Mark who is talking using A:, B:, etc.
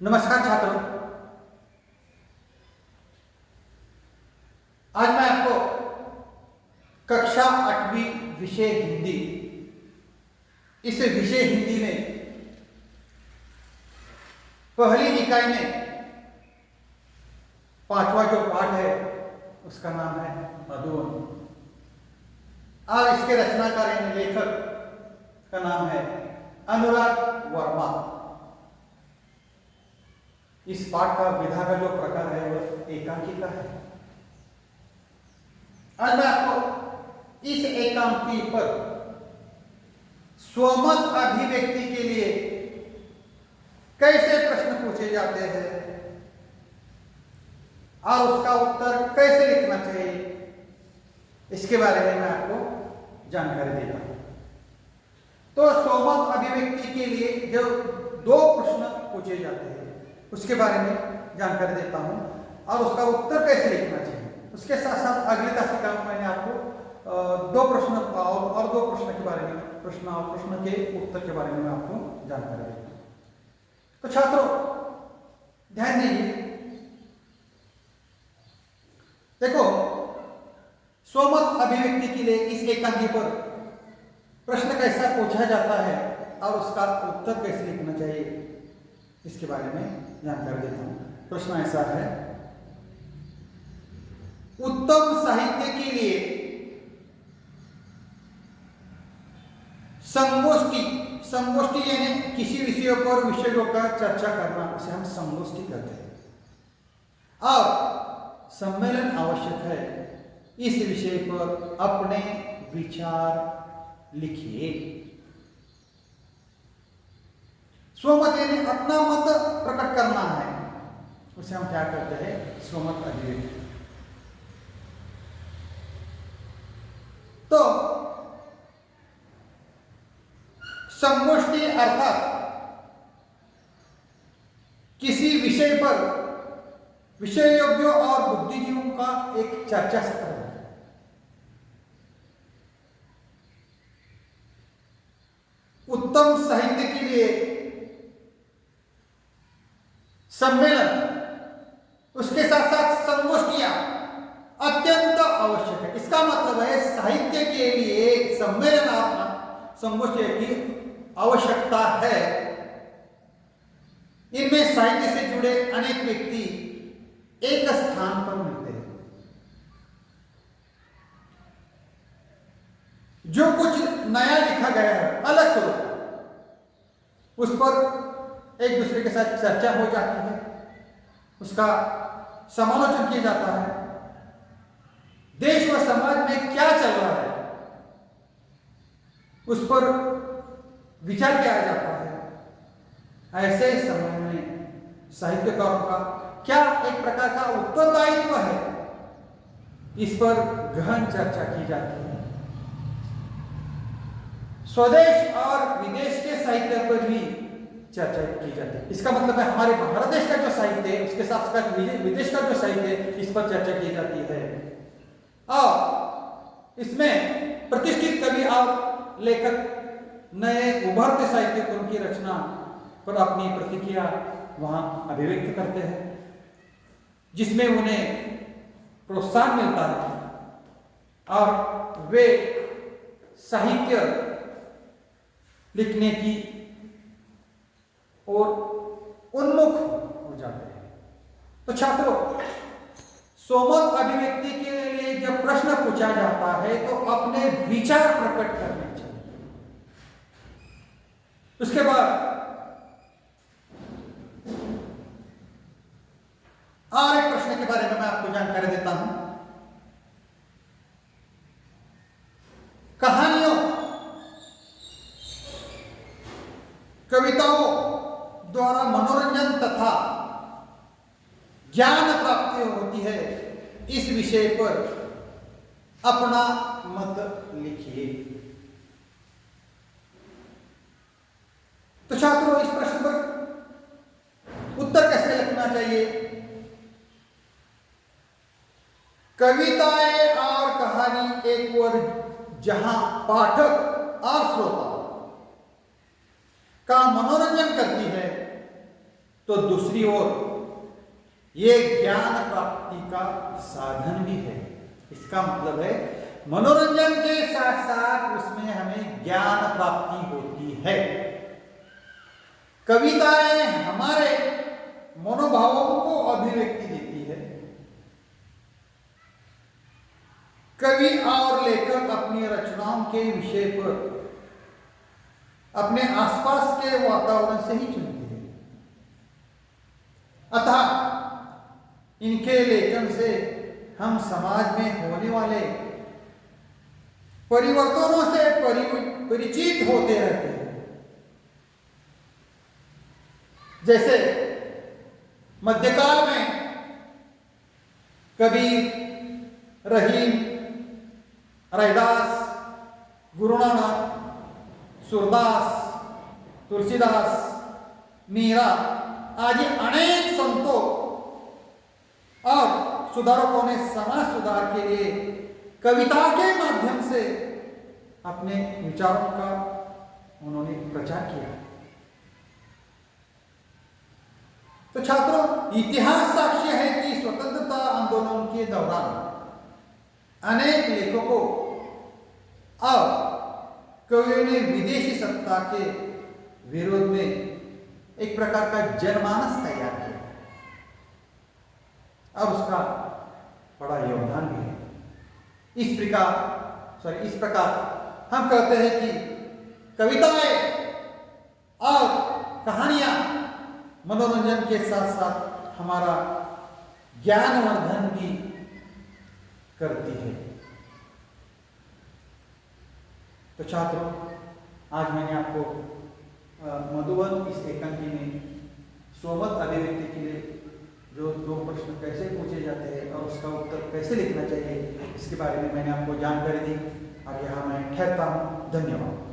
A: नमस्कार छात्रों। आज मैं आपको कक्षा 8वीं विषय हिंदी, इस विषय हिंदी में पहली इकाई में पांचवा जो पाठ है उसका नाम है मधुवन, और इसके रचनाकार यानी लेखक का नाम है अनुराग वर्मा। इस पाठ का विधा का जो प्रकार है वह एकांकिका है। आज मैं आपको इस एकांकी पर स्वमत अभिव्यक्ति के लिए कैसे प्रश्न पूछे जाते हैं और उसका उत्तर कैसे लिखना चाहिए, इसके बारे में मैं आपको जानकारी देता हूं। तो स्वमत अभिव्यक्ति के लिए जो दो प्रश्न पूछे जाते हैं उसके बारे में जानकारी देता हूं और उसका उत्तर कैसे लिखना चाहिए। उसके साथ साथ अगली तासिका में मैंने आपको दो प्रश्न और दो प्रश्न के बारे में प्रश्न के उत्तर के बारे में मैं आपको जानकारी देता हूं। तो छात्रों ध्यान दीजिए, देखो स्वमत अभिव्यक्ति के लिए इस एकांकी पर प्रश्न कैसा पूछा जाता है और उसका उत्तर कैसे लिखना चाहिए, इसके बारे में जानकारी देता हूं। प्रश्न ऐसा है, उत्तम साहित्य के लिए संगोष्ठी यानी किसी विषयों पर विषयों का चर्चा करना, उसे हम संगोष्ठी कहते हैं, और सम्मेलन आवश्यक है। इस विषय पर अपने विचार लिखिए। स्वमत यानी अपना मत प्रकट करना है, उसे हम क्या कहते हैं, स्वमत अभिव्यक्ति। तो संगोष्ठी अर्थात किसी विषय पर विषय योग्यों और बुद्धिजीवों का एक चर्चा सत्र है। उत्तम साहित्य के लिए सम्मेलन, उसके साथ साथ संगोष्ठियां अत्यंत आवश्यक है। इसका मतलब है साहित्य के लिए सम्मेलन और संगोष्ठियों की आवश्यकता है। इनमें साहित्य से जुड़े अनेक व्यक्ति एक स्थान पर मिलते हैं। जो कुछ नया लिखा गया है अलग से होता है, उस पर एक दूसरे के साथ चर्चा हो जाती है, उसका समालोचन किया जाता है। देश व समाज में क्या चल रहा है उस पर विचार किया जाता है। ऐसे समय में साहित्यकारों का क्या एक प्रकार का उत्तरदायित्व है, इस पर गहन चर्चा की जाती है। स्वदेश और विदेश के साहित्य पर भी चर्चा की जाती है। इसका मतलब है हमारे भारत देश का जो साहित्य है उसके साथ साथ विदेश का जो साहित्य है इस पर चर्चा की जाती है, और इसमें प्रतिष्ठित कवि और लेखक नए उभरते साहित्य को उनकी रचना पर अपनी प्रतिक्रिया वहां अभिव्यक्त करते हैं, जिसमें उन्हें प्रोत्साहन मिलता है और वे साहित्य लिखने की और उन्मुख हो जाते हैं। तो छात्रों, स्वमत अभिव्यक्ति के लिए जब प्रश्न पूछा जाता है तो अपने विचार प्रकट करने चाहिए। उसके बाद और एक प्रश्न के बारे में मैं आपको जानकारी देता हूं। कहानियों, कविताओं द्वारा मनोरंजन तथा ज्ञान प्राप्ति होती है। इस विषय पर अपना मत लिखिए। तो छात्रों, इस प्रश्न पर उत्तर कैसे लिखना चाहिए? कविताएं और कहानी एक ओर जहां पाठक और श्रोता का मनोरंजन करती है, तो दूसरी ओर ये ज्ञान प्राप्ति का साधन भी है। इसका मतलब है मनोरंजन के साथ साथ उसमें हमें ज्ञान प्राप्ति होती है। कविताएं हमारे मनोभावों को अभिव्यक्ति देती है। कवि और लेखक अपनी रचनाओं के विषय पर अपने आसपास के वातावरण से ही चुनते हैं, अतः इनके लेखन से हम समाज में होने वाले परिवर्तनों से परिचित होते रहते हैं। जैसे मध्यकाल में कबीर, रहीम, रैदास, गुरु नानक, सूरदास, तुलसीदास, मीरा आदि अनेक संतों और सुधारकों ने समाज सुधार के लिए कविता के माध्यम से अपने विचारों का उन्होंने प्रचार किया। तो छात्रों, इतिहास साक्ष्य है कि स्वतंत्रता आंदोलन के दौरान अनेक लेखकों और कवियों ने विदेशी सत्ता के विरोध में एक प्रकार का जनमानस तैयार किया और उसका बड़ा योगदान भी है। इस प्रकार हम कहते हैं कि कविताएं और कहानियां मनोरंजन के साथ साथ हमारा ज्ञानवर्धन भी करती है। तो छात्रों, आज मैंने आपको मधुबन इस एकांकी में स्वमत अभिव्यक्ति के लिए जो 2 प्रश्न कैसे पूछे जाते हैं और उसका उत्तर कैसे लिखना चाहिए, इसके बारे में मैंने आपको जानकारी दी और यहाँ मैं ठहरता हूँ। धन्यवाद।